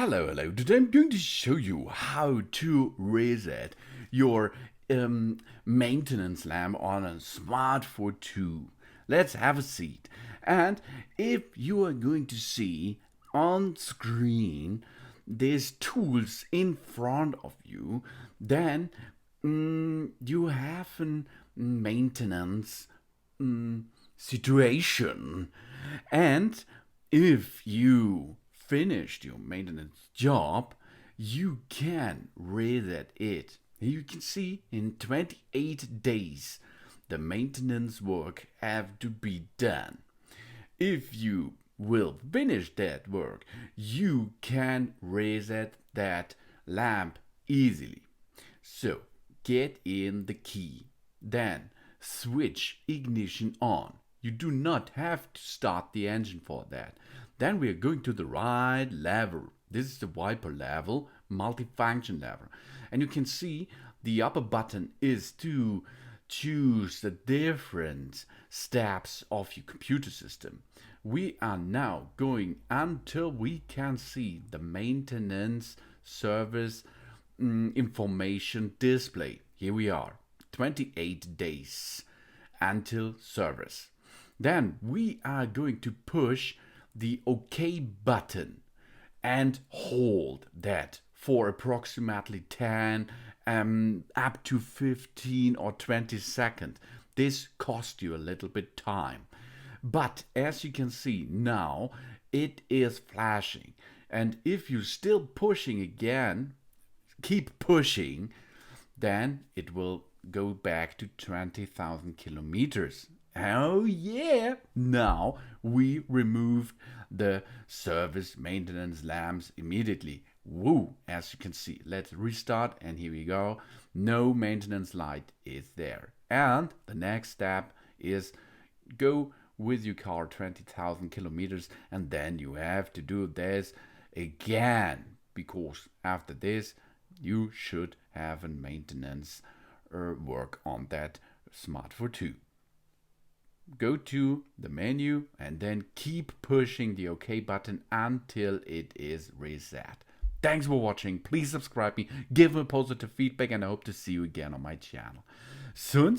Hello. Today I'm going to show you how to reset your maintenance lamp on a Smart 2. Let's have a seat. And if you are going to see on screen these tools in front of you, then you have a maintenance situation. And if you finished your maintenance job, you can reset it. You can see in 28 days the maintenance work have to be done. If you will finish that work, you can reset that lamp easily. So get in the key, then switch ignition on. You do not have to start the engine for that. Then we are going to the right lever. This is the wiper level, multifunction lever. And you can see the upper button is to choose the different steps of your computer system. We are now going until we can see the maintenance service information display. Here we are, 28 days until service. Then we are going to push the OK button and hold that for approximately 10 up to 15 or 20 seconds. This costs you a little bit time. But as you can see now, it is flashing. And if you're still pushing again, keep pushing, then it will go back to 20,000 kilometers. Oh yeah! Now we removed the service maintenance lamps immediately. Woo! As you can see, let's restart, and here we go. No maintenance light is there. And the next step is go with your car 20,000 kilometers, and then you have to do this again, because after this you should have a maintenance work on that Smart 2. Go to the menu and then keep pushing the OK button until it is reset. Thanks for watching. Please subscribe me, give me positive feedback, and I hope to see you again on my channel. Soon.